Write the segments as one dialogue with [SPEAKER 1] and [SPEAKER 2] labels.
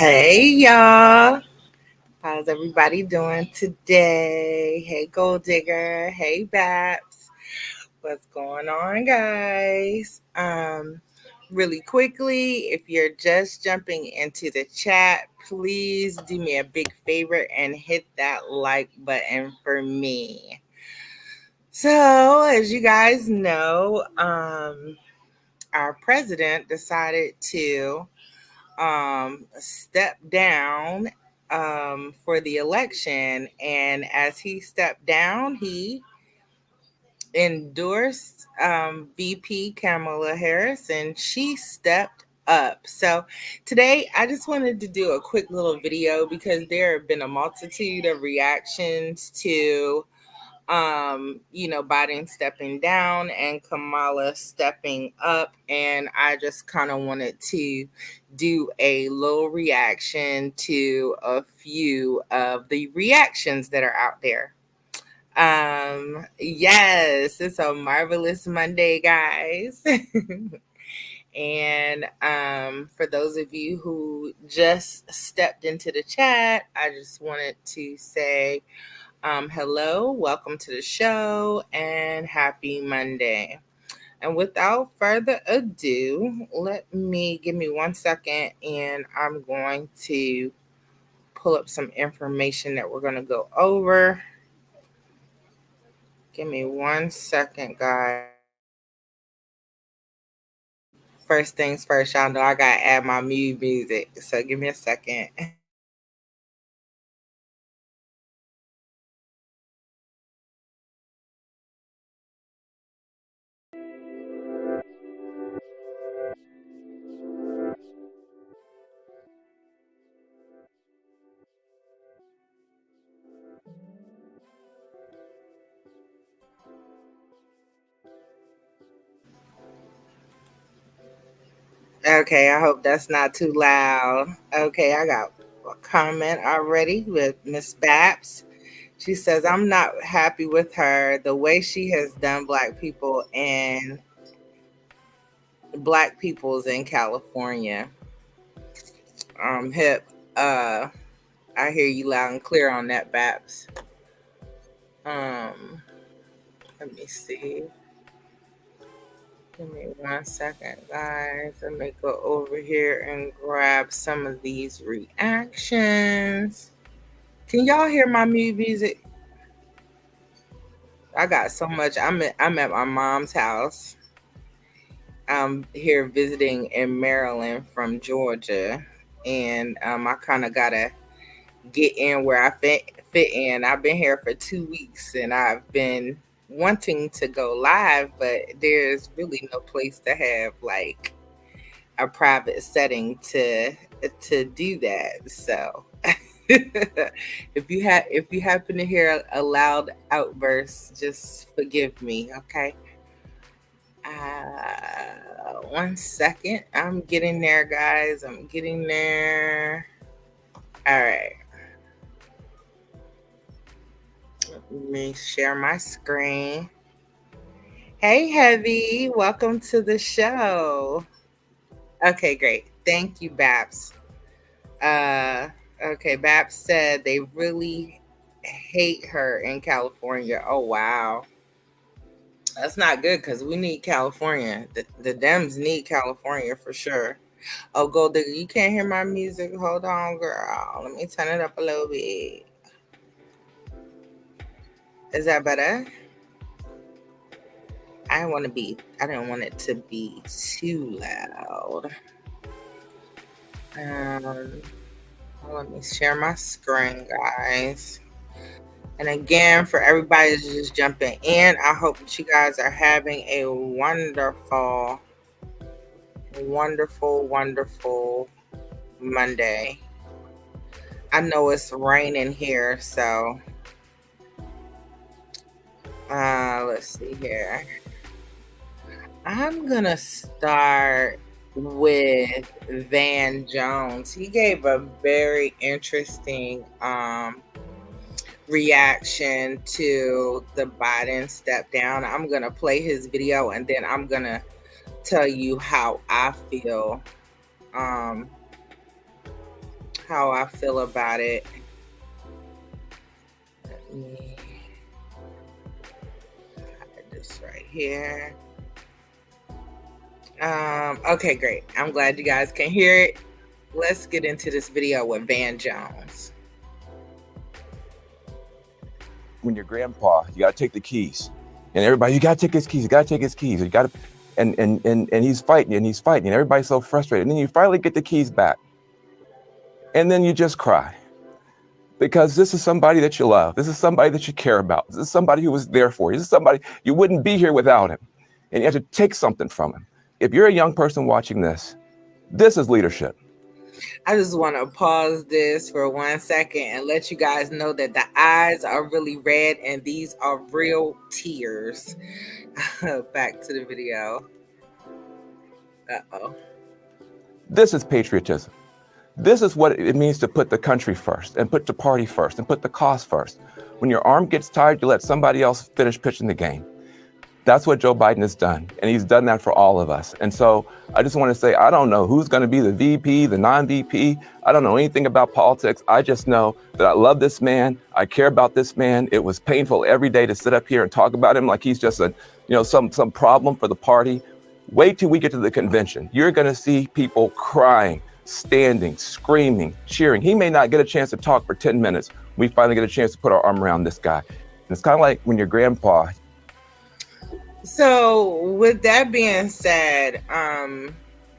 [SPEAKER 1] Hey y'all. How's everybody doing today? Hey Gold Digger. Hey Baps. What's going on, guys? Really quickly, if you're just jumping into the chat, please do me a big favor and hit that like button for me. So, as you guys know, our president decided to stepped down for the election. And as he stepped down, he endorsed VP Kamala Harris and she stepped up. So today I just wanted to do a quick little video because there have been a multitude of reactions to Biden stepping down and Kamala stepping up. And I just kind of wanted to do a little reaction to a few of the reactions that are out there. Yes, it's a marvelous Monday, guys. And for those of you who just stepped into the chat, I just wanted to say hello, welcome to the show, and happy Monday. And without further ado, give me 1 second, and I'm going to pull up some information that we're going to go over. Give me 1 second, guys. First things first, y'all know I got to add my music, so give me a second. Okay, I hope that's not too loud. Okay, I got a comment already with Miss Baps. She says, I'm not happy with her, the way she has done black peoples in California. Hip, uh, I hear you loud and clear on that, Baps. Let me see. Give me 1 second, guys. Let me go over here and grab some of these reactions. Can y'all hear my music? I got so much. I'm at my mom's house. I'm here visiting in Maryland from Georgia, and I kind of gotta get in where I fit in. I've been here for 2 weeks, and I've been wanting to go live, but there's really no place to have like a private setting to do that. So if you happen to hear a loud outburst, just forgive me, okay? 1 second. I'm getting there, guys. I'm getting there. All right. Let me share my screen. Hey, Heavy. Welcome to the show. Okay, great. Thank you, Babs. Okay, Babs said they really hate her in California. Oh, wow. That's not good because we need California. The Dems need California for sure. Oh, Gold Digger, you can't hear my music. Hold on, girl. Let me turn it up a little bit. Is that better? I don't want it to be too loud. Let me share my screen, guys. And again, for everybody that's just jumping in, I hope that you guys are having a wonderful, wonderful, wonderful Monday. I know it's raining here, so let's see here. I'm gonna start with Van Jones. He gave a very interesting reaction to the Biden step down. I'm gonna play his video and then I'm gonna tell you how I feel how I feel about it. Let me hide this right here. Okay, great. I'm glad you guys can hear it. Let's get into this video with Van Jones.
[SPEAKER 2] When your grandpa, you got to take the keys, and everybody, you got to take his keys. You got to take his keys. You got to, and he's fighting, and everybody's so frustrated. And then you finally get the keys back, and then you just cry because this is somebody that you love. This is somebody that you care about. This is somebody who was there for you. This is somebody you wouldn't be here without him, and you have to take something from him. If you're a young person watching this, this is leadership.
[SPEAKER 1] I just want to pause this for 1 second and let you guys know that the eyes are really red and these are real tears. Back to the video. Uh-oh.
[SPEAKER 2] This is patriotism. This is what it means to put the country first and put the party first and put the cause first. When your arm gets tired, you let somebody else finish pitching the game. That's what Joe Biden has done, and he's done that for all of us. And so I just want to say, I don't know who's going to be the VP, the non-VP. I don't know anything about politics. I just know that I love this man. I care about this man. It was painful every day to sit up here and talk about him like he's just some problem for the party. Wait till we get to the convention. You're going to see people crying, standing, screaming, cheering. He may not get a chance to talk for 10 minutes. We finally get a chance to put our arm around this guy. And it's kind of like when your grandpa.
[SPEAKER 1] So with that being said, I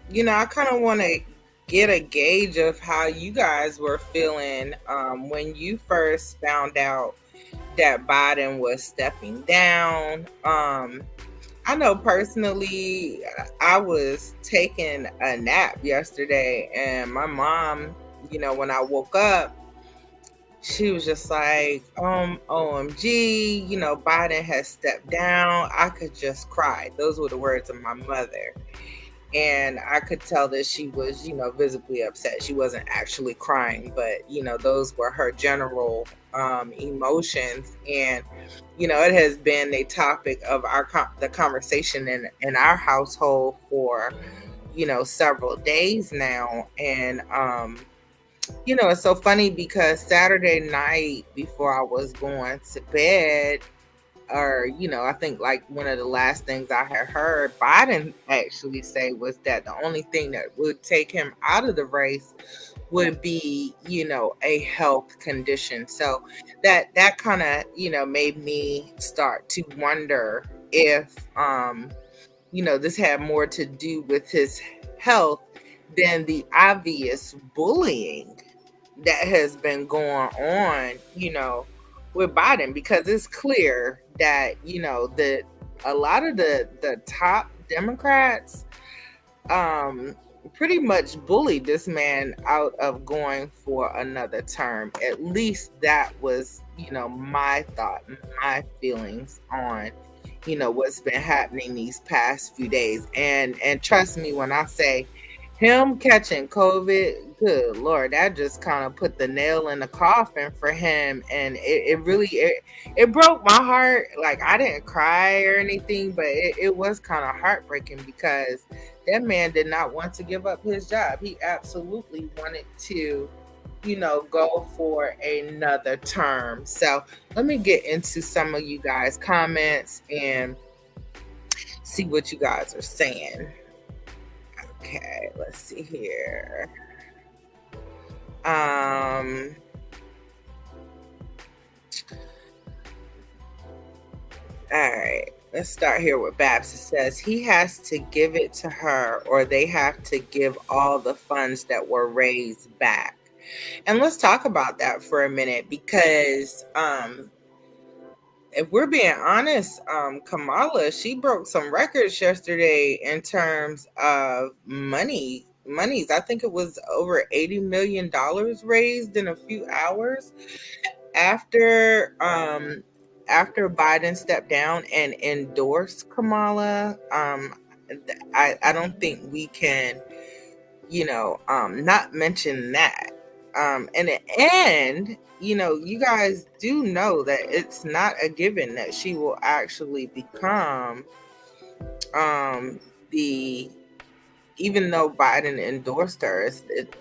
[SPEAKER 1] kind of want to get a gauge of how you guys were feeling when you first found out that Biden was stepping down. I know personally, I was taking a nap yesterday, and my mom, when I woke up, she was just like, OMG, Biden has stepped down. I could just cry. Those were the words of my mother. And I could tell that she was, visibly upset. She wasn't actually crying, but, those were her general emotions. And, it has been a topic of the conversation in our household for, several days now. And, it's so funny because Saturday night before I was going to bed, or, I think like one of the last things I had heard Biden actually say was that the only thing that would take him out of the race would be, a health condition. So that kind of, made me start to wonder if, this had more to do with his health than the obvious bullying that has been going on, with Biden, because it's clear that, a lot of the top Democrats pretty much bullied this man out of going for another term. At least that was, my thought, my feelings on what's been happening these past few days. And trust me when I say him catching COVID, good Lord, that just kind of put the nail in the coffin for him. And it really broke my heart. Like, I didn't cry or anything, but it was kind of heartbreaking because that man did not want to give up his job. He absolutely wanted to, go for another term. So let me get into some of you guys' comments and see what you guys are saying. Okay, let's see here. All right, let's start here with Babs. It says he has to give it to her, or they have to give all the funds that were raised back. And let's talk about that for a minute, because if we're being honest, Kamala, she broke some records yesterday in terms of monies. I think it was over $80 million raised in a few hours after Biden stepped down and endorsed Kamala. I don't think we can, not mention that. And you guys do know that it's not a given that she will actually become the even though Biden endorsed her,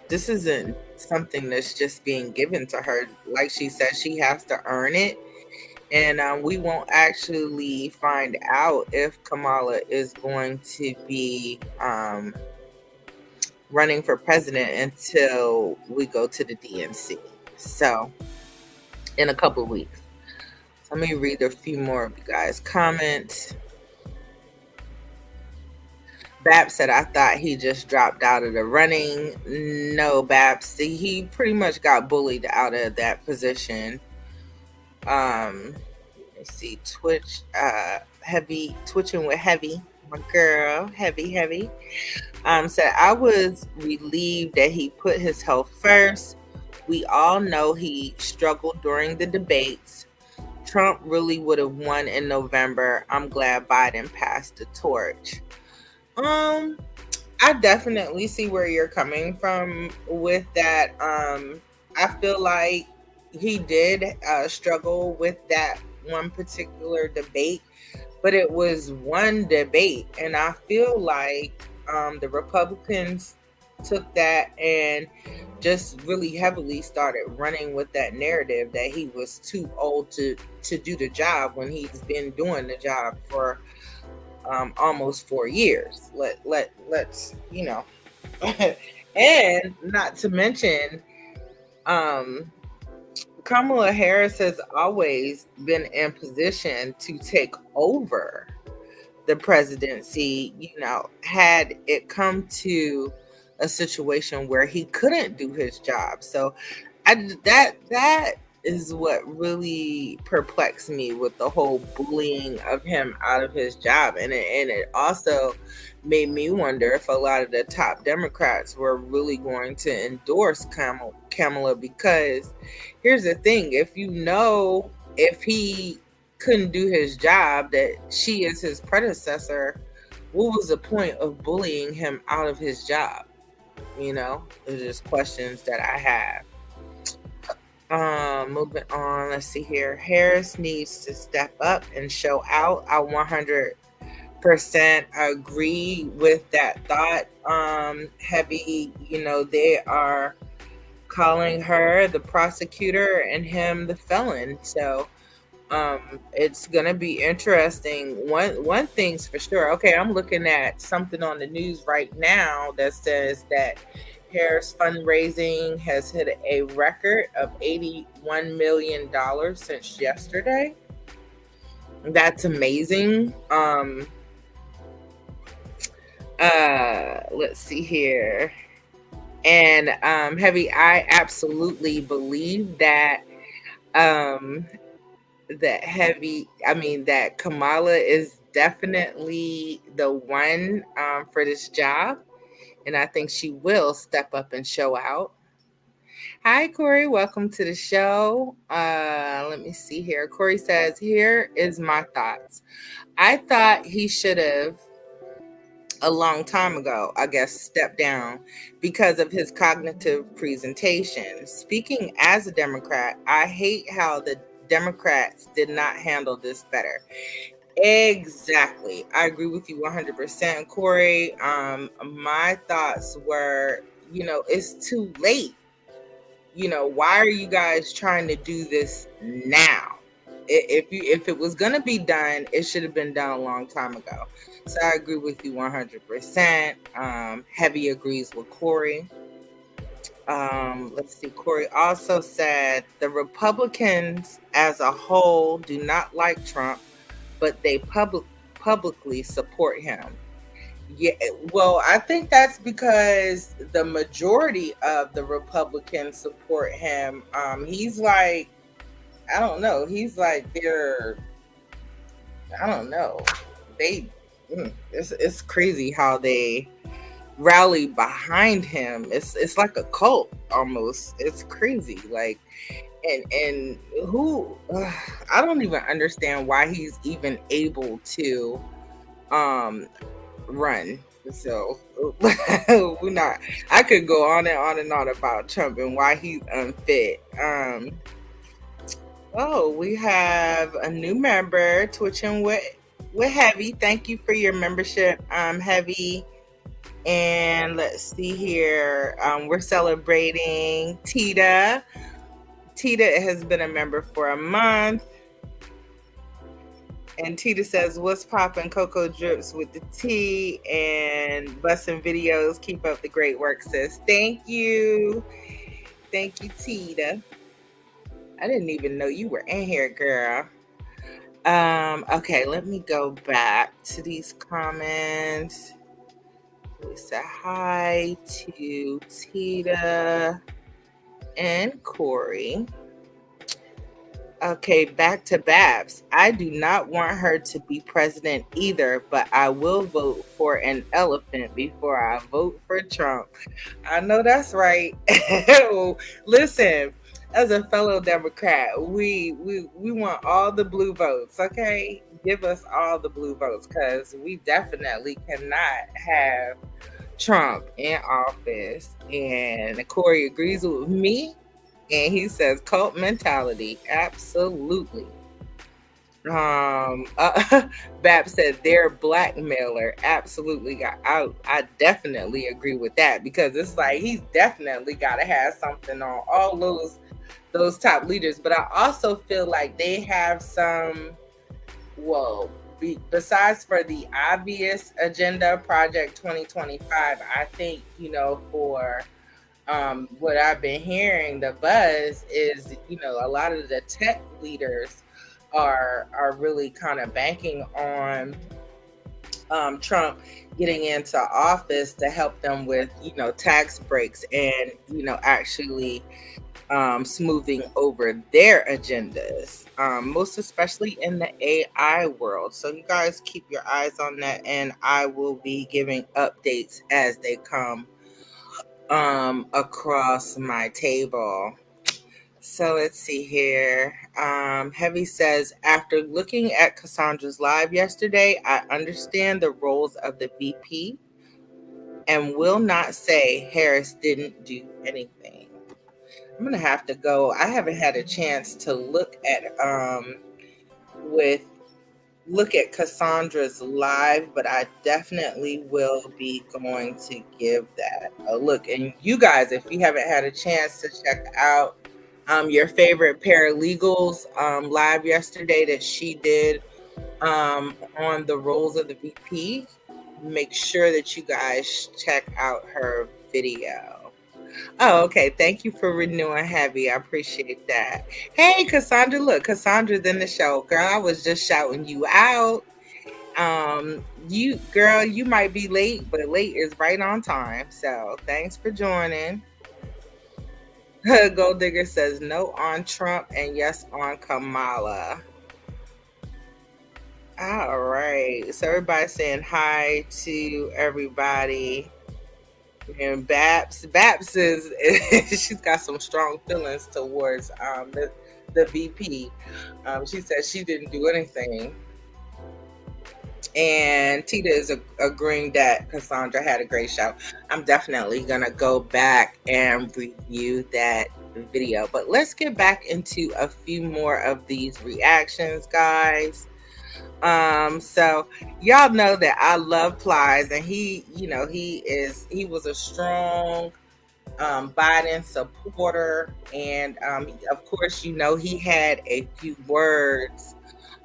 [SPEAKER 1] this isn't something that's just being given to her. Like she said, she has to earn it. And we won't actually find out if Kamala is going to be running for president until we go to the DNC. So, in a couple of weeks. So let me read a few more of you guys' comments. Babs said, I thought he just dropped out of the running. No, Babs, he pretty much got bullied out of that position. Let's see, twitching with Heavy, my girl, Heavy. Said, I was relieved that he put his health first. We all know he struggled during the debates. Trump really would have won in November. I'm glad Biden passed the torch. I definitely see where you're coming from with that. I feel like he did struggle with that one particular debate, but it was one debate, and I feel like the Republicans took that and just really heavily started running with that narrative that he was too old to do the job when he's been doing the job for almost 4 years. Let's and not to mention, Kamala Harris has always been in position to take over the presidency, had it come to a situation where he couldn't do his job. So that is what really perplexed me with the whole bullying of him out of his job. And it also made me wonder if a lot of the top Democrats were really going to endorse Kamala, because here's the thing, if he couldn't do his job, that she is his predecessor, what was the point of bullying him out of his job? There's just questions that I have. Moving on, let's see here. Harris needs to step up and show out. I 100% agree with that thought. Heavy, they are calling her the prosecutor and him the felon. So it's gonna be interesting. One thing's for sure. Okay, I'm looking at something on the news right now that says that Harris fundraising has hit a record of $81 million since yesterday. That's amazing. Let's see here. And Heavy, I absolutely believe that that Kamala is definitely the one for this job. And I think she will step up and show out. Hi, Corey. Welcome to the show. Let me see here. Corey says, here is my thoughts. I thought he should have, a long time ago, I guess, stepped down because of his cognitive presentation. Speaking as a Democrat, I hate how the Democrats did not handle this better. Exactly. I agree with you 100%, Corey. My thoughts were, it's too late. Why are you guys trying to do this now? If it was gonna be done, it should have been done a long time ago. So I agree with you 100%. Heavy agrees with Corey. Let's see. Corey also said the Republicans as a whole do not like Trump, but they publicly support him. Yeah, well, I think that's because the majority of the Republicans support him. He's like, I don't know. He's like I don't know. It's crazy how they rally behind him. It's like a cult almost. It's crazy. Like, and who I don't even understand why he's even able to run. So we're not. I could go on and on and on about Trump and why he's unfit. Oh, we have a new member, twitching with Heavy. Thank you for your membership, Heavy. And let's see here. We're celebrating Tita. Tita has been a member for a month. And Tita says, "What's poppin', CocoDryps with the tea and bussin' videos. Keep up the great work, sis." Thank you, Tita. I didn't even know you were in here, girl. Okay, let me go back to these comments. We say hi to Tita and Corey. Okay, back to Babs. I do not want her to be president either, but I will vote for an elephant before I vote for Trump. I know that's right. Listen, as a fellow Democrat, we want all the blue votes, okay? Give us all the blue votes because we definitely cannot have Trump in office. And Corey agrees with me, and he says cult mentality. Absolutely. Bab said they're blackmailer. Absolutely. I definitely agree with that because it's like he's definitely got to have something on all those top leaders. But I also feel like they have some, well, besides for the obvious agenda, Project 2025, I think, for what I've been hearing, the buzz is, a lot of the tech leaders are really kind of banking on Trump getting into office to help them with, tax breaks and, actually smoothing over their agendas, most especially in the AI world. So you guys keep your eyes on that, and I will be giving updates as they come across my table. So let's see here. Heavy says, after looking at Cassandra's live yesterday, I understand the roles of the VP and will not say Harris didn't do anything. I'm gonna have to go. I haven't had a chance to look at Cassandra's live, but I definitely will be going to give that a look. And you guys, if you haven't had a chance to check out your favorite paralegals live yesterday that she did on the roles of the VP, make sure that you guys check out her video. Oh, okay. Thank you for renewing Heavy. I appreciate that. Hey, Cassandra. Look, Cassandra's in the show. Girl, I was just shouting you out. You might be late, but late is right on time. So thanks for joining. Gold Digger says no on Trump and yes on Kamala. All right. So everybody's saying hi to everybody. And Babs is she's got some strong feelings towards the VP. She said she didn't do anything. And Tita is agreeing that Cassandra had a great show. I'm definitely gonna go back and review that video. But let's get back into a few more of these reactions, guys. So y'all know that I love Plies, and he was a strong Biden supporter, and of course, he had a few words.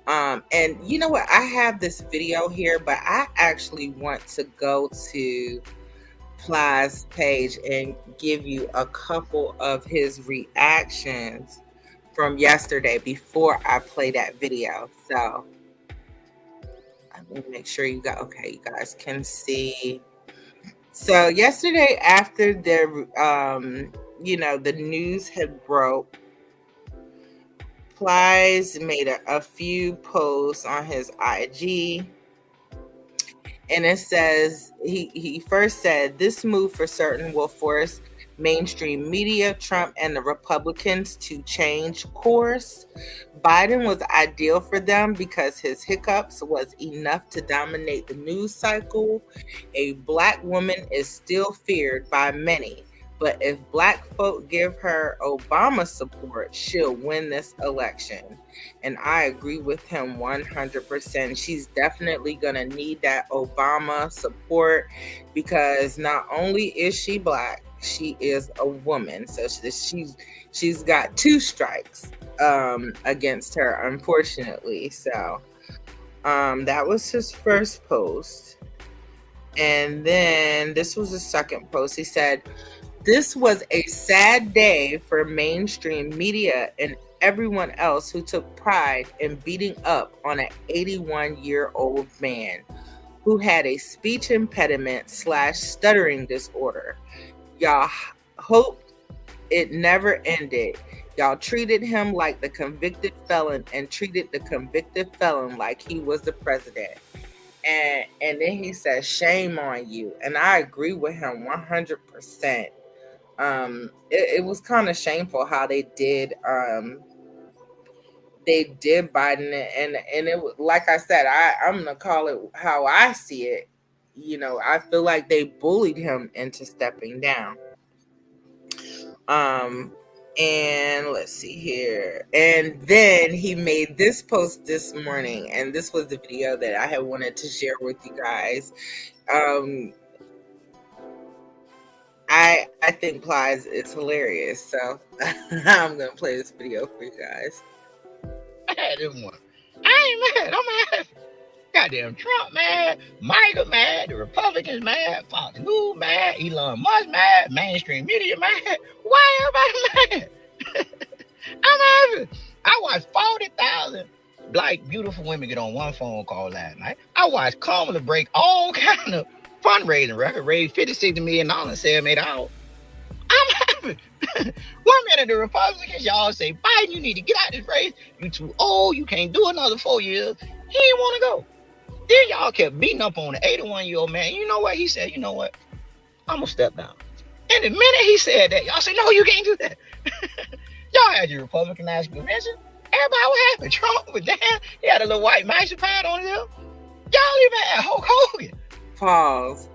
[SPEAKER 1] And you know what? I have this video here, but I actually want to go to Plies' page and give you a couple of his reactions from yesterday before I play that video. So let me make sure you guys can see. So yesterday, after the the news had broke, Plies made a few posts on his IG, and it says he first said this move for certain will force mainstream media, Trump, and the Republicans to change course. Biden was ideal for them because his hiccups was enough to dominate the news cycle. A black woman is still feared by many. But if black folk give her Obama support, she'll win this election. And I agree with him 100%. She's definitely going to need that Obama support because not only is she black, she is a woman. So she's got two strikes against her, unfortunately. So that was his first post. And then this was the second post. He said, "This was a sad day for mainstream media and everyone else who took pride in beating up on an 81-year-old man who had a speech impediment / stuttering disorder. Y'all hoped it never ended. Y'all treated him like the convicted felon and treated the convicted felon like he was the president." And then he says, "Shame on you." And I agree with him 100%. It was kind of shameful how they did Biden, and it was, like I said, I'm gonna call it how I see it. I feel like they bullied him into stepping down. And let's see here. And then he made this post this morning, and this was the video that I had wanted to share with you guys. I think Plies is hilarious, so I'm gonna play this video for you guys.
[SPEAKER 3] I had this one. I ain't mad. I'm happy. Goddamn Trump mad, Michael mad, the Republicans mad, Fox News mad, Elon Musk mad, mainstream media mad. Why everybody mad? I'm happy. I watched 40,000 black beautiful women get on one phone call last night. I watched Kamala break all kind of fundraising record, raise $50-60 million and sell made out. I'm happy. 1 minute the Republicans, y'all say, Biden, you need to get out this race. You too old. You can't do another 4 years. He didn't want to go. Then y'all kept beating up on the 81-year-old man. You know what? He said, you know what? I'm going to step down. And the minute he said that, y'all said, no, you can't do that. Y'all had your Republican National Convention. Everybody was happy. Trump was down. He had a little white maxi pad on him. Y'all even had Hulk Hogan.
[SPEAKER 1] Pause.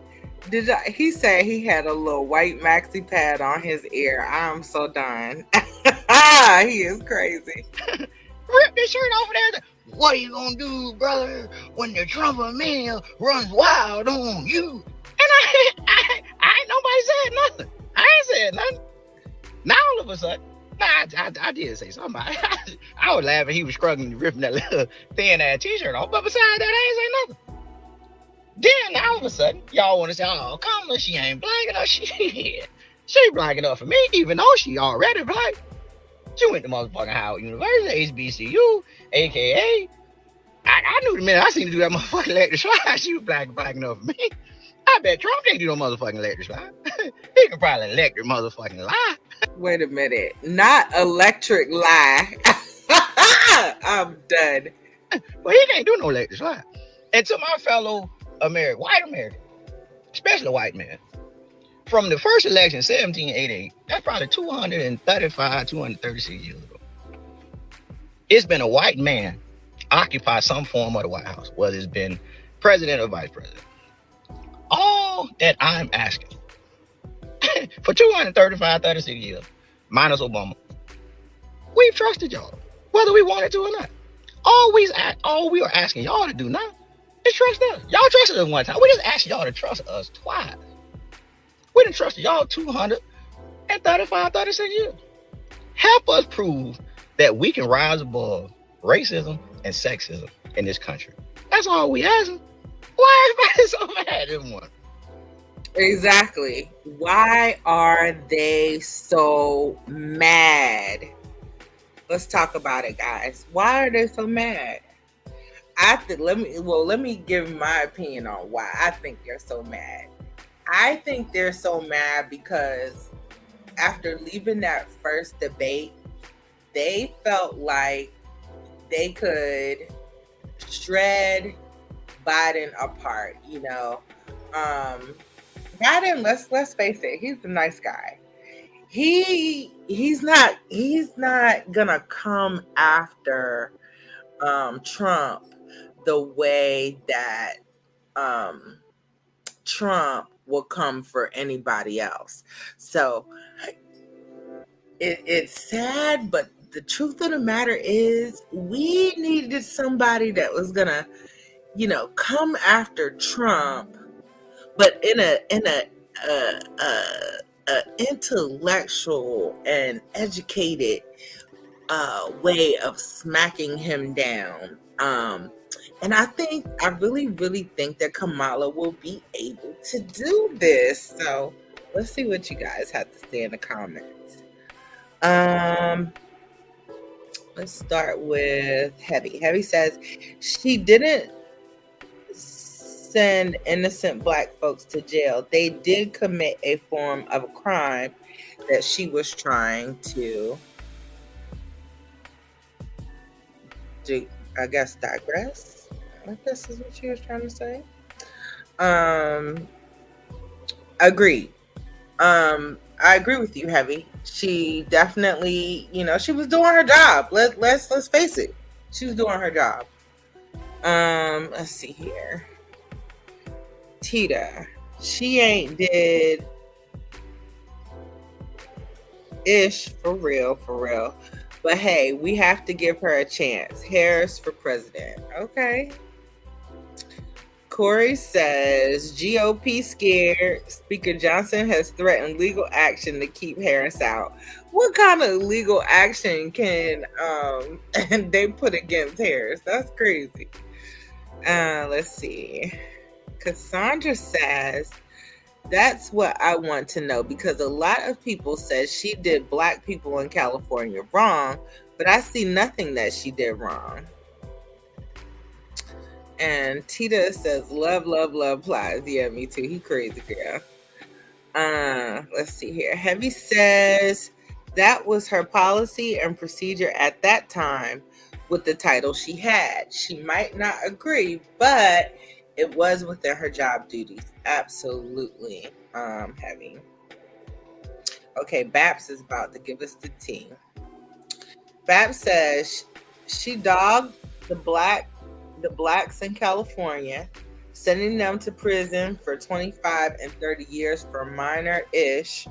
[SPEAKER 1] He said he had a little white maxi pad on his ear. I'm so done. He is crazy.
[SPEAKER 3] Rip this shirt off of there. What are you gonna do, brother, when the trumpet man runs wild on you? And I ain't nobody said nothing. I ain't said nothing. Now all of a sudden, I did say something. I was laughing. He was struggling, ripping that little thin ass t-shirt off. But besides that, I ain't say nothing. Then all of a sudden, y'all want to say, "Oh, Kamala, she ain't black enough." She black enough for me, even though she already black. She went to motherfucking Howard University, HBCU, aka. I knew the minute I seen her do that motherfucking electric slide, she was black enough for me. I bet Trump can't do no motherfucking electric slide. He can probably electric motherfucking lie.
[SPEAKER 1] Wait a minute. Not electric lie. I'm done.
[SPEAKER 3] Well, he can't do no electric slide. And to my fellow white American, especially white men, from the first election, 1788, that's probably 235, 236 years ago. It's been a white man occupy some form of the White House, whether it's been president or vice president. All that I'm asking for 235, 36 years, minus Obama, we've trusted y'all, whether we wanted to or not. All we are asking y'all to do now is trust us. Y'all trusted us one time. We just asked y'all to trust us twice. We done trusted y'all 235, 36 years. Help us prove that we can rise above racism and sexism in this country. That's all we asking. Why everybody so mad at this one?
[SPEAKER 1] Exactly. Why are they so mad? Let's talk about it, guys. Why are they so mad? Let me give my opinion on why I think they're so mad. I think they're so mad because after leaving that first debate, they felt like they could shred Biden apart. Biden, let's face it, he's a nice guy. He's not gonna come after Trump the way that Trump will come for anybody else. So it's sad, but the truth of the matter is we needed somebody that was gonna, come after Trump, but in a intellectual and educated way of smacking him down. And I really, really think that Kamala will be able to do this. So let's see what you guys have to say in the comments. Let's start with Heavy. Heavy says she didn't send innocent black folks to jail. They did commit a form of a crime that she was trying to do, I guess, digress. I guess is what she was trying to say. Agreed. I agree with you, Heavy. She definitely, she was doing her job. Let's face it. She was doing her job. Let's see here. Tita, she ain't did ish for real. But hey, we have to give her a chance. Harris for president. Okay. Corey says GOP scared. Speaker Johnson has threatened legal action to keep Harris out. What kind of legal action can they put against Harris? That's crazy. Let's see. Cassandra says that's what I want to know, because a lot of people said she did black people in California wrong, but I see nothing that she did wrong. And Tita says, love, Plies. Yeah, me too. He crazy, girl. Let's see here. Heavy says that was her policy and procedure at that time with the title she had. She might not agree, but it was within her job duties. Absolutely, Heavy. Okay, Babs is about to give us the tea. Babs says she dogged the blacks in California, sending them to prison for 25 and 30 years for minor-ish,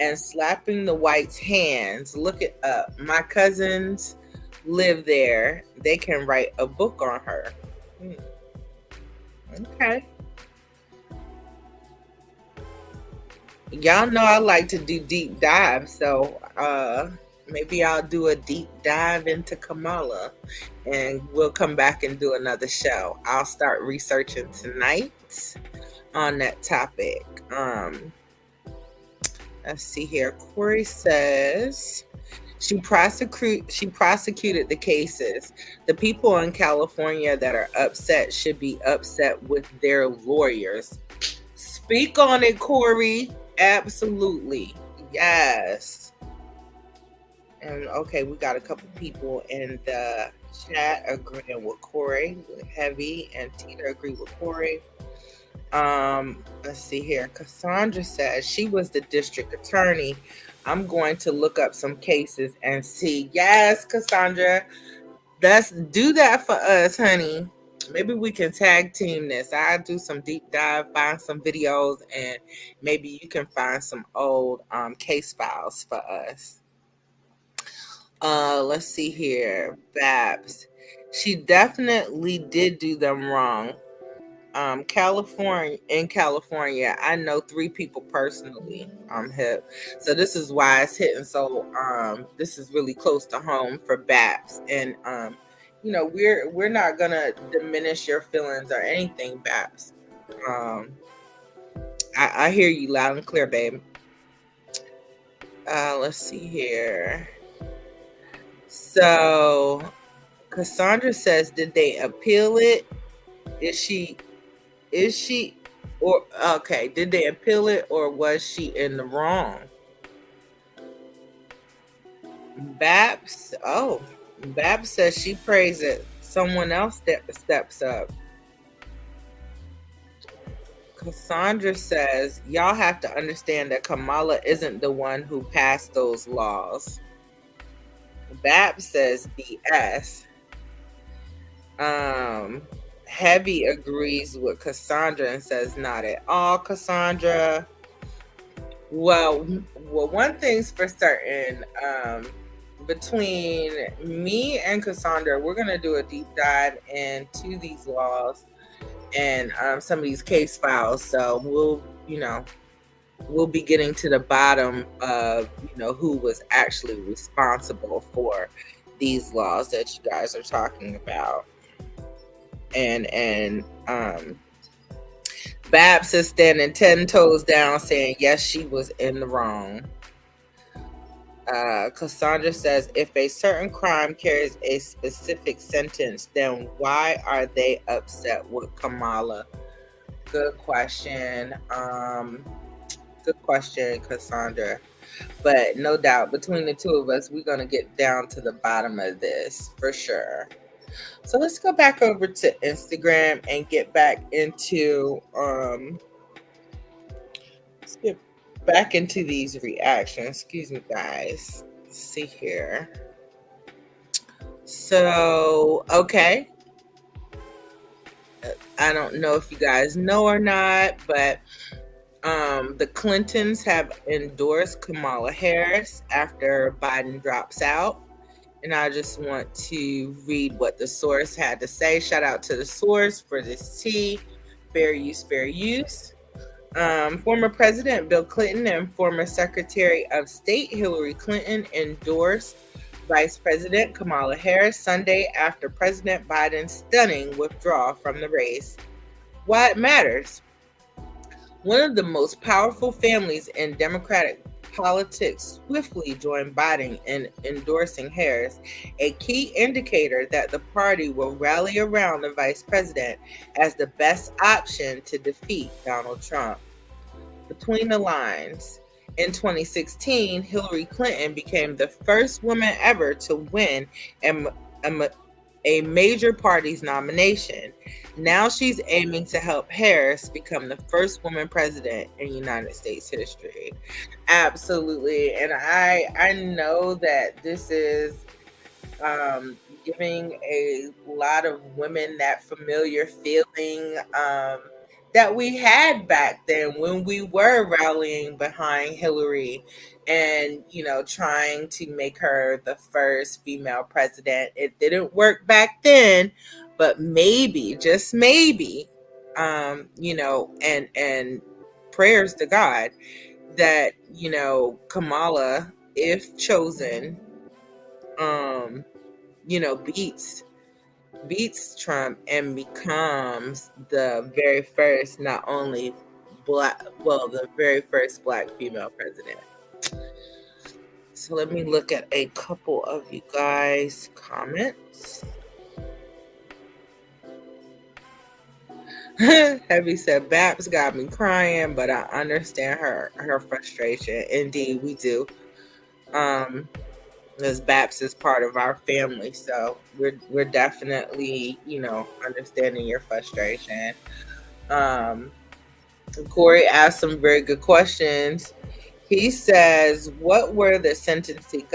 [SPEAKER 1] and slapping the whites' hands. Look it up. My cousins live there. They can write a book on her. Okay. Y'all know I like to do deep dives, so maybe I'll do a deep dive into Kamala, and we'll come back and do another show. I'll start researching tonight on that topic. Let's see here. Corey says she prosecuted the cases. The people in California that are upset should be upset with their lawyers. Speak on it, Corey. Absolutely. Yes. And okay, we got a couple people in the chat agreeing with Corey. Heavy and Tina agree with Corey. Let's see here. Cassandra says she was the district attorney. I'm going to look up some cases and see. Yes, Cassandra. Let's do that for us, honey. Maybe we can tag team this. I'll do some deep dive, find some videos, and maybe you can find some old case files for us. Let's see here. Babs. She definitely did do them wrong. In California, I know 3 people personally. Hip. So this is why it's hitting so this is really close to home for Babs. And we're not gonna diminish your feelings or anything, Babs. I hear you loud and clear, babe. Let's see here. So Cassandra says, did they appeal it? Is she or okay, did they appeal it, or was she in the wrong? Babs says she prays it. Someone else steps up. Cassandra says, y'all have to understand that Kamala isn't the one who passed those laws. Babs says BS. Heavy agrees with Cassandra and says, not at all, Cassandra. Well, one thing's for certain. Between me and Cassandra, we're going to do a deep dive into these laws and some of these case files. So we'll be getting to the bottom of, who was actually responsible for these laws that you guys are talking about. And Babs is standing 10 toes down saying, yes, she was in the wrong. Cassandra says, if a certain crime carries a specific sentence, then why are they upset with Kamala? Good question. Good question, Cassandra. But no doubt, between the two of us, we're going to get down to the bottom of this for sure. So let's go back over to Instagram and get back into these reactions. Excuse me, guys. Let's see here. So, okay. I don't know if you guys know or not, but the Clintons have endorsed Kamala Harris after Biden drops out. And I just want to read what the source had to say. Shout out to the source for this tea. Fair use, fair use. Former President Bill Clinton and former Secretary of State Hillary Clinton endorsed Vice President Kamala Harris Sunday after President Biden's stunning withdrawal from the race. Why it matters. One of the most powerful families in Democratic politics swiftly joined Biden in endorsing Harris, a key indicator that the party will rally around the vice president as the best option to defeat Donald Trump. Between the lines, in 2016, Hillary Clinton became the first woman ever to win a major party's nomination. Now she's aiming to help Harris become the first woman president in United States history. Absolutely. And I know that this is giving a lot of women that familiar feeling that we had back then when we were rallying behind Hillary and, trying to make her the first female president. It didn't work back then, but maybe, just maybe, and prayers to God that, Kamala, if chosen, beats Trump and becomes the very first, not only the very first Black female president. So let me look at a couple of you guys' comments. Heavy said, Babs got me crying, but I understand her frustration. Indeed, we do. Because Babs is part of our family, so we're definitely, understanding your frustration. Corey asked some very good questions. He says, what were the sentencing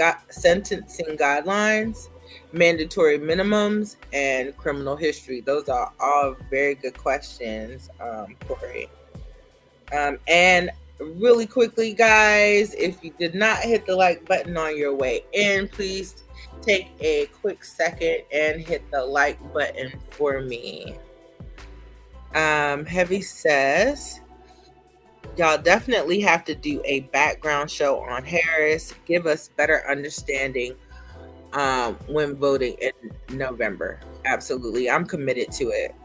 [SPEAKER 1] guidelines, mandatory minimums, and criminal history? Those are all very good questions, Corey. And really quickly, guys, if you did not hit the like button on your way in, please take a quick second and hit the like button for me. Heavy says, y'all definitely have to do a background show on Harris. Give us better understanding when voting in November. Absolutely. I'm committed to it.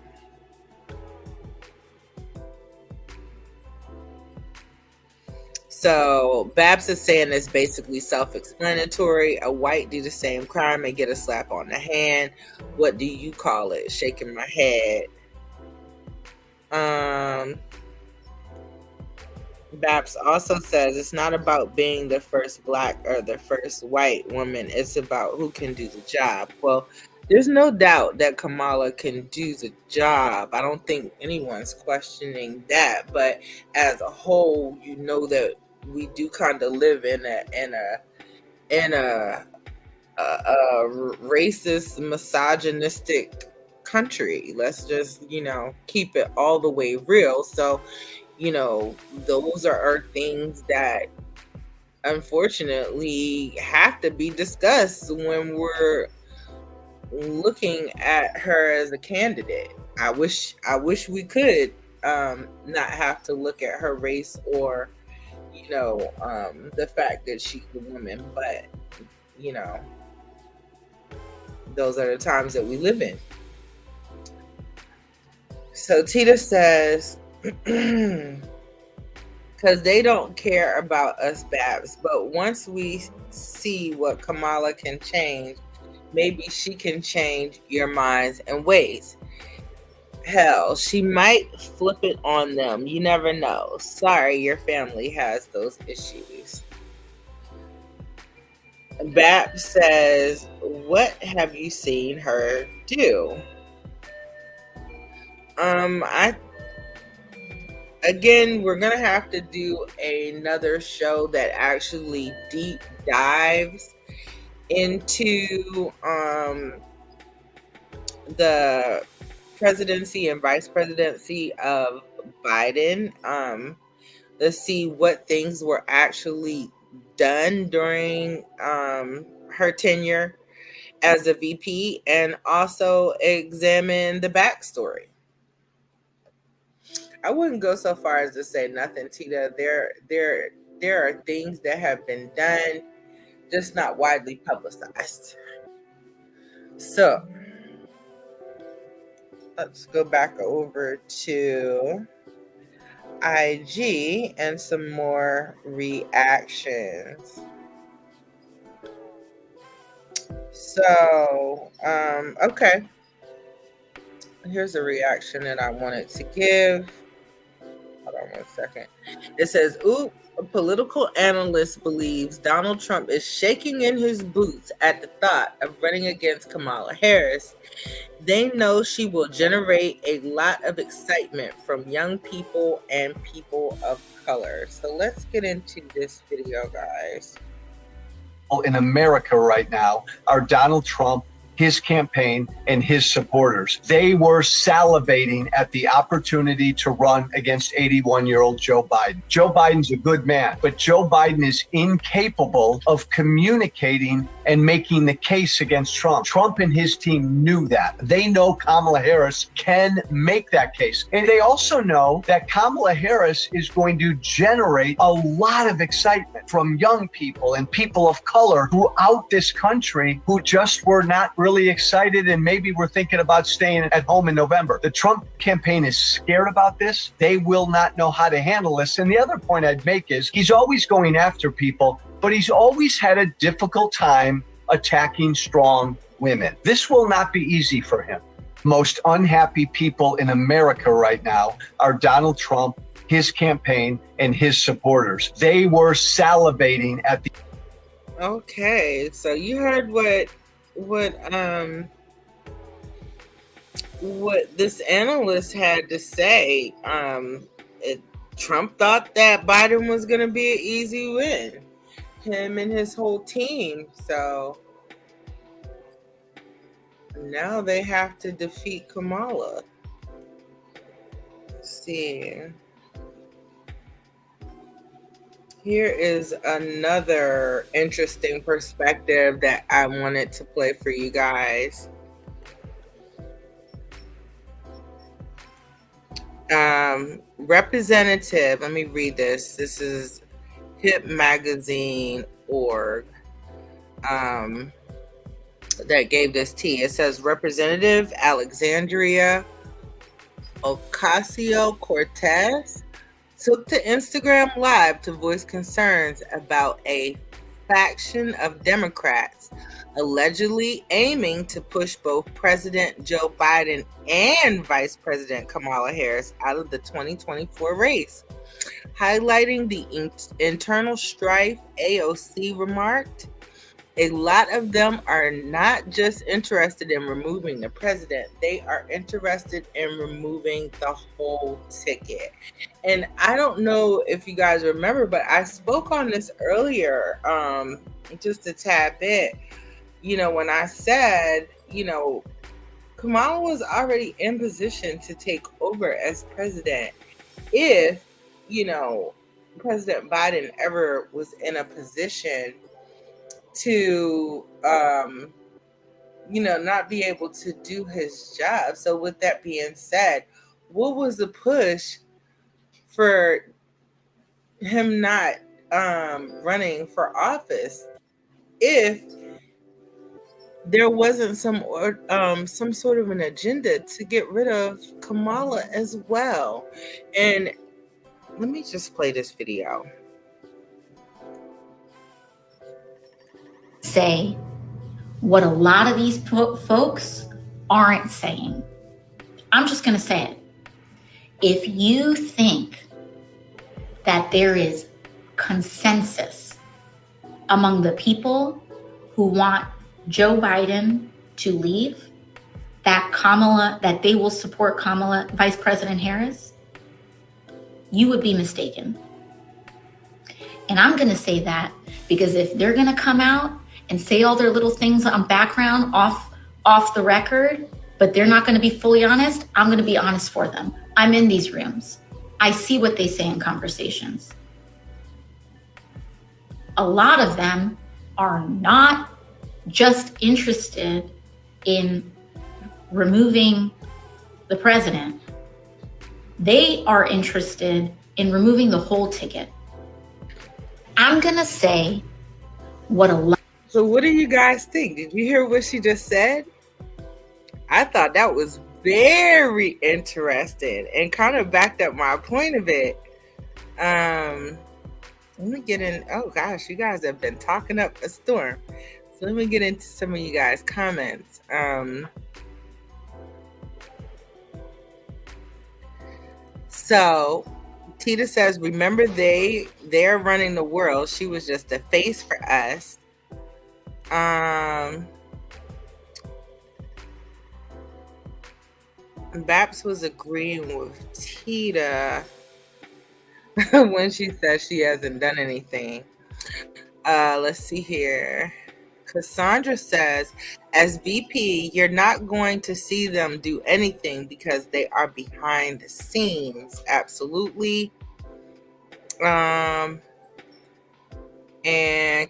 [SPEAKER 1] So Babs is saying it's basically self-explanatory. A white do the same crime and get a slap on the hand. What do you call it? Shaking my head. Babs also says it's not about being the first Black or the first white woman. It's about who can do the job. Well, there's no doubt that Kamala can do the job. I don't think anyone's questioning that. But as a whole, that we do kind of live in a racist, misogynistic country. Let's just, keep it all the way real. So, those are things that unfortunately have to be discussed when we're looking at her as a candidate. I wish we could not have to look at her race or the fact that she's a woman, but those are the times that we live in. So Tita says, because they don't care about us Babs, but once we see what Kamala can change, maybe she can change your minds and ways. Hell, she might flip it on them. You never know. Sorry, your family has those issues. Babs says, what have you seen her do? Again, we're gonna have to do another show that actually deep dives into the presidency and vice presidency of Biden. Let's see what things were actually done during her tenure as a VP, and also examine the backstory. I wouldn't go so far as to say nothing, Tita. There are things that have been done, just not widely publicized. So let's go back over to IG and some more reactions. So, okay. Here's a reaction that I wanted to give. Hold on one second. It says, ooh, a political analyst believes Donald Trump is shaking in his boots at the thought of running against Kamala Harris. They know she will generate a lot of excitement from young people and people of color. So let's get into this video, guys.
[SPEAKER 4] In America right now are Donald Trump, his campaign, and his supporters. They were salivating at the opportunity to run against 81-year-old Joe Biden. Joe Biden's a good man, but Joe Biden is incapable of communicating and making the case against Trump. Trump and his team knew that. They know Kamala Harris can make that case. And they also know that Kamala Harris is going to generate a lot of excitement from young people and people of color throughout this country who just were not really excited and maybe were thinking about staying at home in November. The Trump campaign is scared about this. They will not know how to handle this. And the other point I'd make is he's always going after people, but he's always had a difficult time attacking strong women. This will not be easy for him. Most unhappy people in America right now are Donald Trump, his campaign, and his supporters. They were salivating at the...
[SPEAKER 1] Okay, so you heard what this analyst had to say. Trump thought that Biden was going to be an easy win, him and his whole team. So now they have to defeat Kamala. Let's see. Here is another interesting perspective that I wanted to play for you guys. Representative, let me read this. This is Hip Magazine org that gave this tea. It says Representative Alexandria Ocasio-Cortez took to Instagram Live to voice concerns about a faction of Democrats allegedly aiming to push both President Joe Biden and Vice President Kamala Harris out of the 2024 race. Highlighting the internal strife, AOC remarked, a lot of them are not just interested in removing the president, they are interested in removing the whole ticket. And I don't know if you guys remember, but I spoke on this earlier, just a tad bit, when I said, Kamala was already in position to take over as president if, you know, President Biden ever was in a position to, not be able to do his job. So, with that being said, what was the push for him not running for office if there wasn't some sort of an agenda to get rid of Kamala as well? And let me just play this video.
[SPEAKER 5] Say what a lot of these folks aren't saying. I'm just going to say it. If you think that there is consensus among the people who want Joe Biden to leave, that they will support Kamala, Vice President Harris, you would be mistaken. And I'm going to say that because if they're going to come out and say all their little things on background off the record, but they're not going to be fully honest, I'm going to be honest for them. I'm in these rooms. I see what they say in conversations. A lot of them are not just interested in removing the president. They are interested in removing the whole ticket. I'm going to say what a lot.
[SPEAKER 1] So what do you guys think? Did you hear what she just said? I thought that was very interesting and kind of backed up my point of it. Let me get in. Oh gosh, you guys have been talking up a storm. So let me get into some of you guys' comments. So Tita says, remember they're running the world. She was just a face for us. Babs was agreeing with Tita when she says she hasn't done anything. Let's see here. Cassandra says, as VP, you're not going to see them do anything because they are behind the scenes. Absolutely. And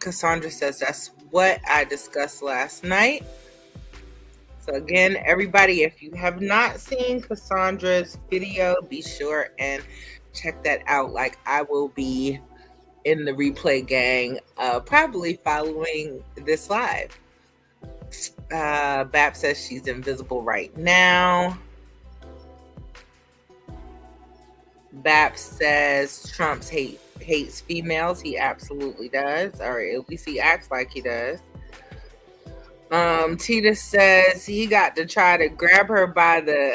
[SPEAKER 1] Cassandra says, that's what I discussed last night. So again, everybody, if you have not seen Cassandra's video, be sure and check that out. Like I will be in the replay gang, probably following this live. Bab says she's invisible right now. Bab says Trump hates females. He absolutely does. Or at least he acts like he does. Tita says he got to try to grab her by the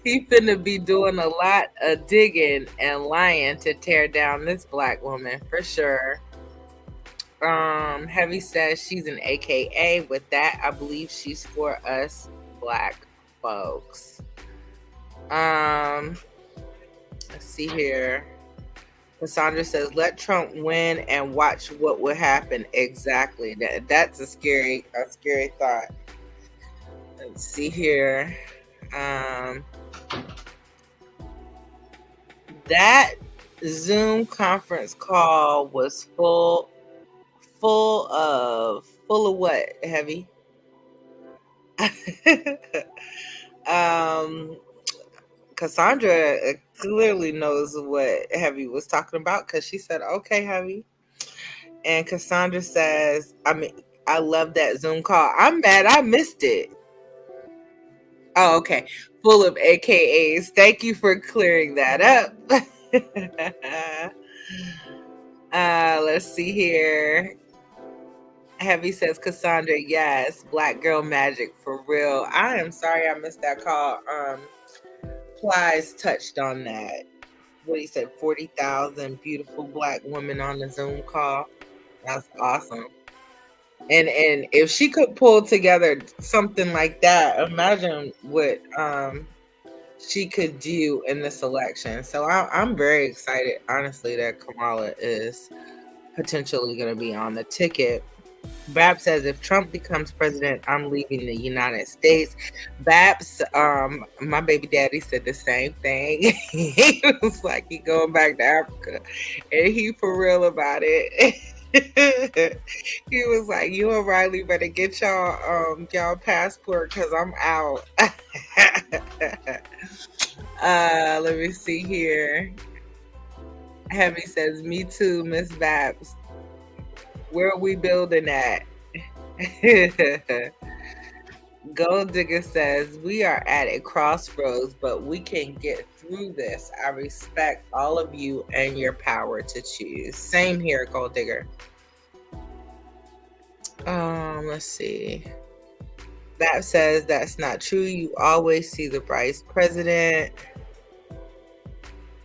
[SPEAKER 1] he finna be doing a lot of digging and lying to tear down this black woman for sure. Heavy says she's an AKA. With that, I believe she's for us black folks. Let's see here. Cassandra says, let Trump win and watch what will happen. Exactly. That's a scary thought. Let's see here. That Zoom conference call was full of what, Heavy? Cassandra clearly knows what Heavy was talking about because she said, okay, Heavy. And Cassandra says, I love that Zoom call. I'm mad I missed it. Oh, okay. Full of AKAs. Thank you for clearing that up. Let's see here. Heavy says, Cassandra, yes. Black girl magic for real. I am sorry I missed that call. Plies touched on that. What he said, 40,000 beautiful black women on the Zoom call. That's awesome. And if she could pull together something like that, imagine what she could do in this election. So I'm very excited, honestly, that Kamala is potentially going to be on the ticket. Babs says, if Trump becomes president, I'm leaving the United States. Babs, my baby daddy said the same thing. He was like, he going back to Africa, and he for real about it. He was like, you and Riley better get y'all passport because I'm out. Let me see here. Heavy says, me too, Miss Babs. Where are we building at? Gold Digger says, we are at a crossroads, but we can get through this. I respect all of you and your power to choose. Same here, Gold Digger. Let's see. That says that's not true. You always see the vice president.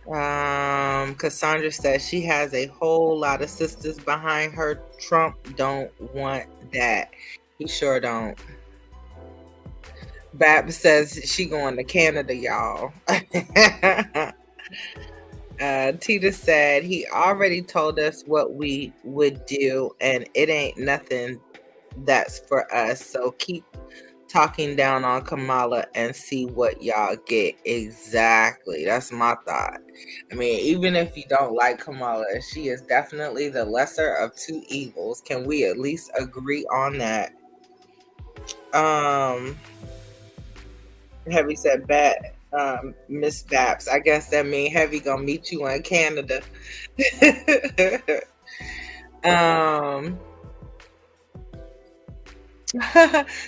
[SPEAKER 1] Cassandra says she has a whole lot of sisters behind her. Trump don't want that. He sure don't. Bab says she going to Canada, y'all. Tita said he already told us what we would do, and it ain't nothing that's for us. So keep talking down on Kamala and see what y'all get. Exactly. That's my thought. I mean, even if you don't like Kamala, she is definitely the lesser of two evils. Can we at least agree on that? Heavy said, Miss Baps. I guess that means Heavy gonna meet you in Canada.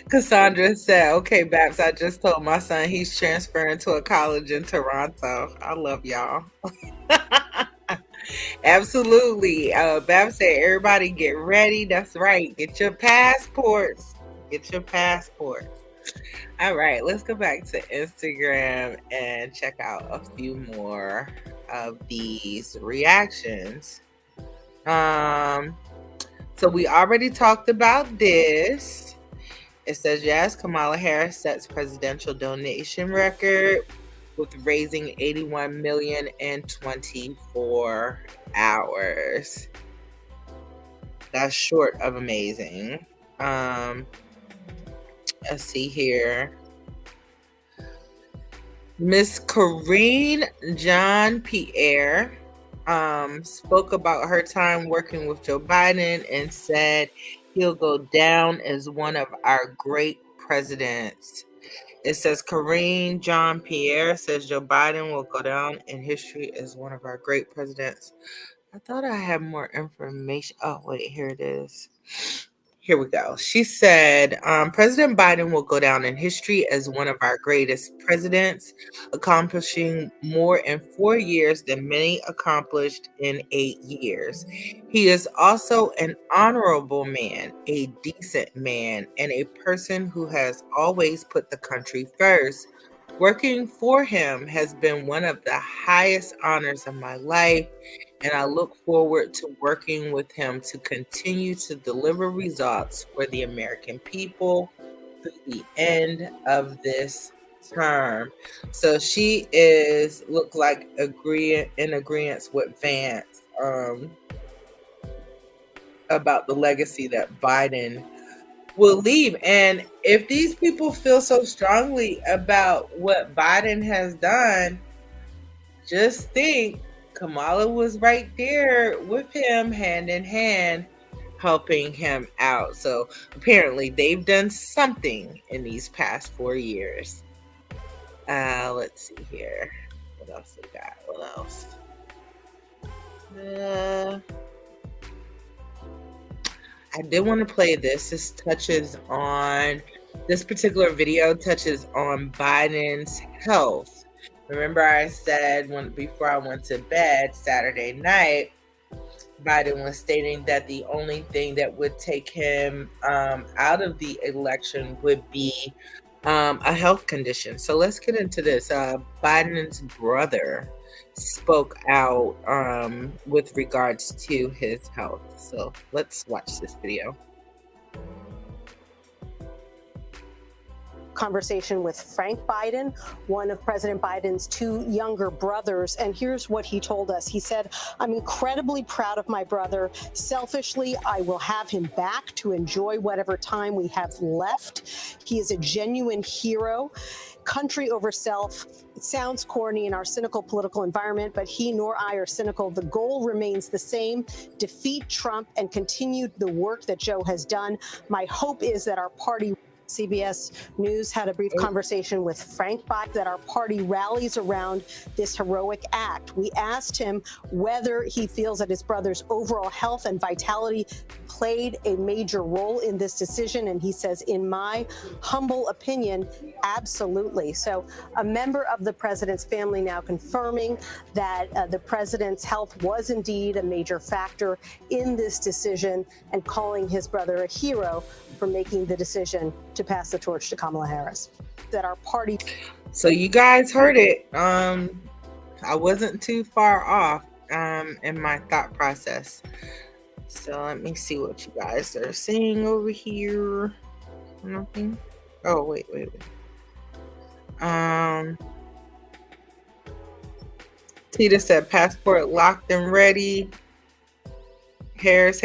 [SPEAKER 1] Cassandra said, okay, Baps, I just told my son he's transferring to a college in Toronto. I love y'all. Absolutely. Baps said, everybody get ready. That's right. Get your passports. Get your passports. All right, let's go back to Instagram and check out a few more of these reactions. So we already talked about this. It says, yes, Kamala Harris sets presidential donation record with raising $81 million in 24 hours. That's short of amazing. Let's see here. Miss Karine Jean-Pierre spoke about her time working with Joe Biden and said he'll go down as one of our great presidents. It says Karine Jean-Pierre says Joe Biden will go down in history as one of our great presidents. I thought I had more information. Oh, wait, here it is. Here we go. She said, President Biden will go down in history as one of our greatest presidents, accomplishing more in 4 years than many accomplished in 8 years. He is also an honorable man, a decent man, and a person who has always put the country first. Working for him has been one of the highest honors of my life, and I look forward to working with him to continue to deliver results for the American people through the end of this term. So she look like in agreement with Vance about the legacy that Biden will leave. And if these people feel so strongly about what Biden has done, just think Kamala was right there with him, hand in hand, helping him out. So apparently they've done something in these past 4 years. Let's see here. What else we got? What else? I did want to play this. This particular video touches on Biden's health. Remember I said before I went to bed Saturday night, Biden was stating that the only thing that would take him out of the election would be a health condition. So let's get into this. Biden's brother spoke out with regards to his health. So let's watch this video.
[SPEAKER 6] conversation with Frank Biden, one of President Biden's two younger brothers. And here's what he told us. He said, "I'm incredibly proud of my brother. Selfishly, I will have him back to enjoy whatever time we have left. He is a genuine hero. Country over self. It sounds corny in our cynical political environment, but he nor I are cynical. The goal remains the same: defeat Trump and continue the work that Joe has done. My hope is that our party..." CBS News had a brief conversation with Frank Biden, that our party rallies around this heroic act. We asked him whether he feels that his brother's overall health and vitality played a major role in this decision, and he says, "In my humble opinion, absolutely." So a member of the president's family now confirming that the president's health was indeed a major factor in this decision, and calling his brother a hero for making the decision to pass the torch to Kamala Harris. That our party.
[SPEAKER 1] So you guys heard it. I wasn't too far off in my thought process. So let me see what you guys are saying over here. Nothing. Oh, wait. Tita said passport locked and ready. Harris.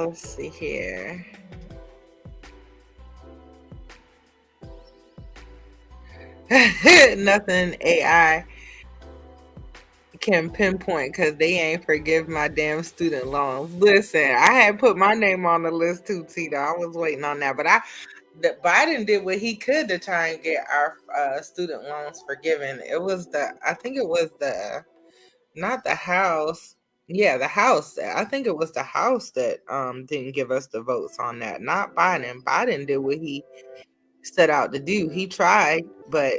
[SPEAKER 1] Let's see here. Nothing AI can pinpoint because they ain't forgive my damn student loans. Listen, I had put my name on the list too, Tita. I was waiting on that, but Biden did what he could to try and get our student loans forgiven. I think it was not the House. Yeah, the House. I think it was the House that didn't give us the votes on that, not Biden. Biden did what he set out to do. He tried, but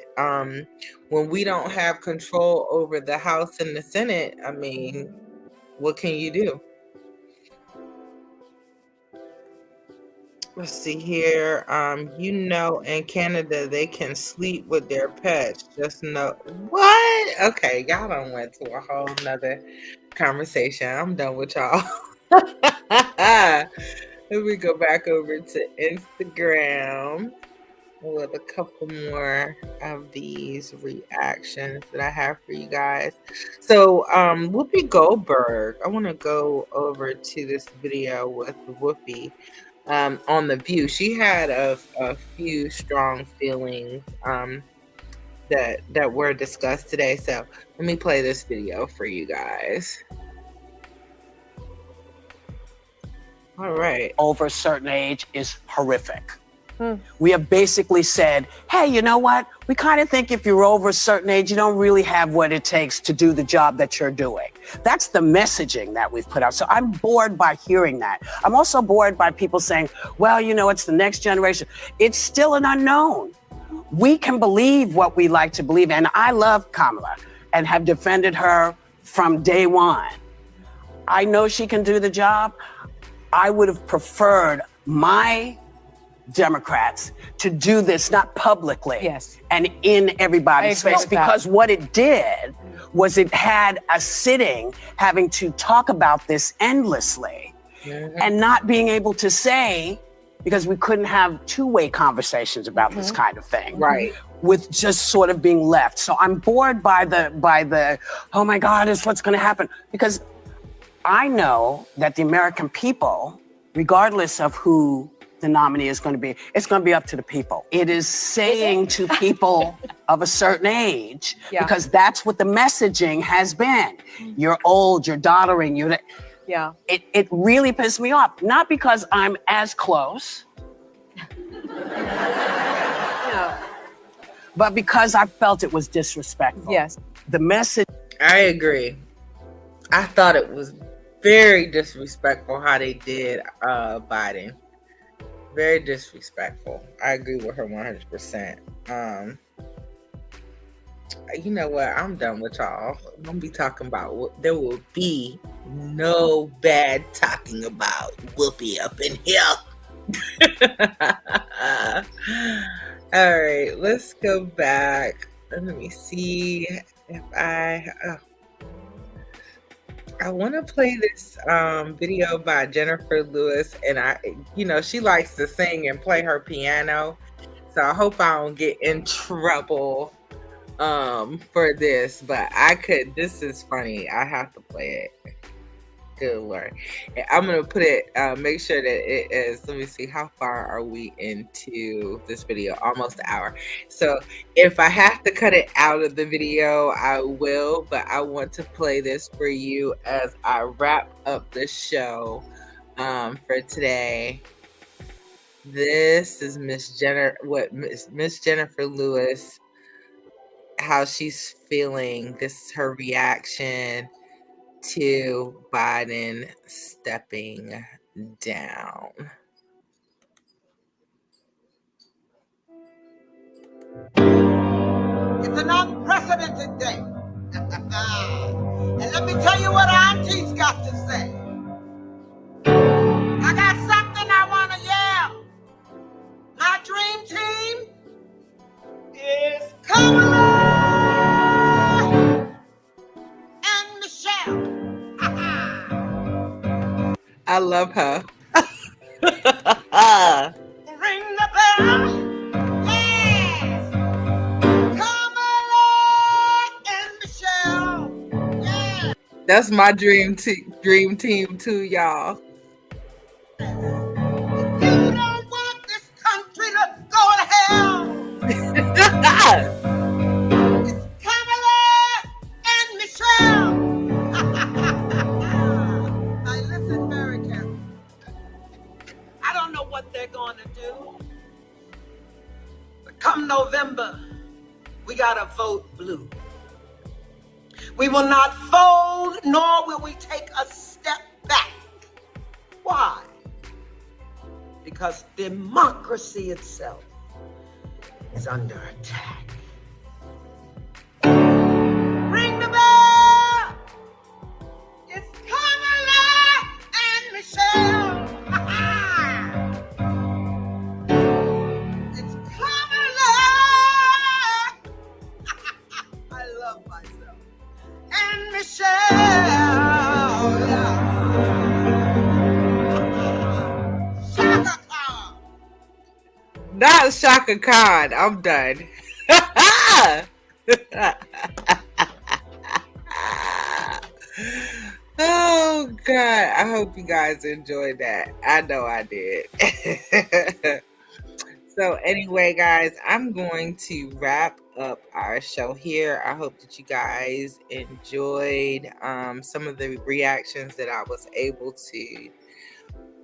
[SPEAKER 1] when we don't have control over the House and the Senate, I mean, what can you do? Let's see here. In Canada, they can sleep with their pets. Just know what? Okay, y'all done went to a whole nother conversation. I'm done with y'all. Let me go back over to Instagram with a couple more of these reactions that I have for you guys. So, Whoopi Goldberg, I want to go over to this video with Whoopi. On The View, she had a few strong feelings that were discussed today. So let me play this video for you guys. All right.
[SPEAKER 7] Over a certain age is horrific. We have basically said, hey, you know what? We kind of think if you're over a certain age, you don't really have what it takes to do the job that you're doing. That's the messaging that we've put out. So I'm bored by hearing that. I'm also bored by people saying, well, it's the next generation. It's still an unknown. We can believe what we like to believe. And I love Kamala and have defended her from day one. I know she can do the job. I would have preferred my Democrats to do this, not publicly,
[SPEAKER 8] yes,
[SPEAKER 7] and in everybody's face, because what it did was it had a sitting having to talk about this endlessly and not being able to say, because we couldn't have two-way conversations about this kind of thing,
[SPEAKER 1] right?
[SPEAKER 7] With just sort of being left. So I'm bored by the oh my God, is what's going to happen, because I know that the American people, regardless of who the nominee is going to be, it's going to be up to the people. It is saying to people of a certain age, because that's what the messaging has been. You're old, you're doddering, it really pissed me off. Not because I'm as close, but because I felt it was disrespectful.
[SPEAKER 8] Yes.
[SPEAKER 7] The message.
[SPEAKER 1] I agree. I thought it was very disrespectful how they did Biden. Very disrespectful. I agree with her 100%. You know what? I'm done with y'all. I'm gonna be talking about. There will be no bad talking about Whoopi up in here. All right, let's go back. Let me see if I want to play this video by Jennifer Lewis, and she likes to sing and play her piano, so I hope I don't get in trouble for this. But this is funny. I have to play it. Good Lord. I'm going to put it, make sure that it is, let me see, how far are we into this video? Almost an hour. So if I have to cut it out of the video, I will, but I want to play this for you as I wrap up the show for today. This is Miss Jennifer Lewis, how she's feeling. This is her reaction to Biden stepping down.
[SPEAKER 8] It's an unprecedented day. And let me tell you what Auntie's got to say. I got something I want to yell. My dream team is Kamala and Michelle.
[SPEAKER 1] I love her.
[SPEAKER 8] Ring the bell. Yes. Kamala and Michelle. Yeah.
[SPEAKER 1] That's my dream team too, y'all.
[SPEAKER 8] If you don't want this country to go to hell, it's Kamala and Michelle. Now listen very carefully. I don't know what they're going to do, but come November, we got to vote blue. We will not fold, nor will we take a step back. Why? Because democracy itself is under attack. Ring the bell! It's Kamala and Michelle! It's Kamala! I love myself. And Michelle! Shaka Khan!
[SPEAKER 1] Not Shaka Khan. I'm done. Oh God, I hope you guys enjoyed that. I know I did. So anyway, guys, I'm going to wrap up our show here. I hope that you guys enjoyed some of the reactions that I was able to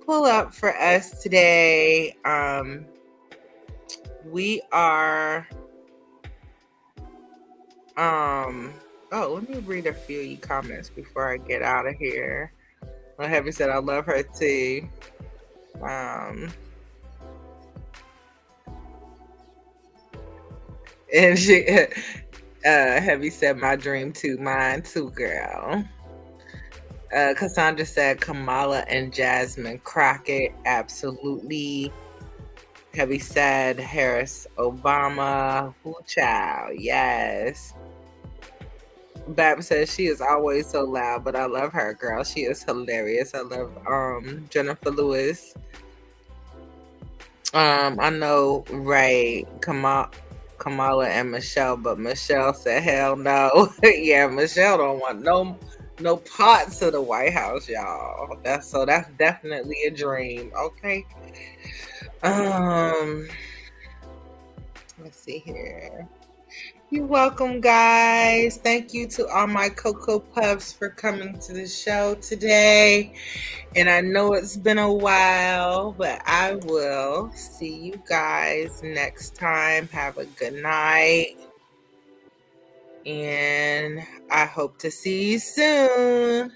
[SPEAKER 1] pull up for us today. We are let me read a few of you comments before I get out of here. Well, Heavy said I love her too. And she Heavy said my dream too, mine too, girl. Cassandra said Kamala and Jasmine Crockett, absolutely. Heavy said Harris Obama, who child, yes. Bab says she is always so loud, but I love her, girl. She is hilarious. I love Jennifer Lewis. I know, right? Kamala and Michelle, but Michelle said hell no. Yeah, Michelle don't want no parts of the White House, y'all. That's definitely a dream. Okay. Let's see here. You're welcome, guys. Thank you to all my Cocoa Puffs for coming to the show today. And I know it's been a while, but I will see you guys next time. Have a good night. And I hope to see you soon.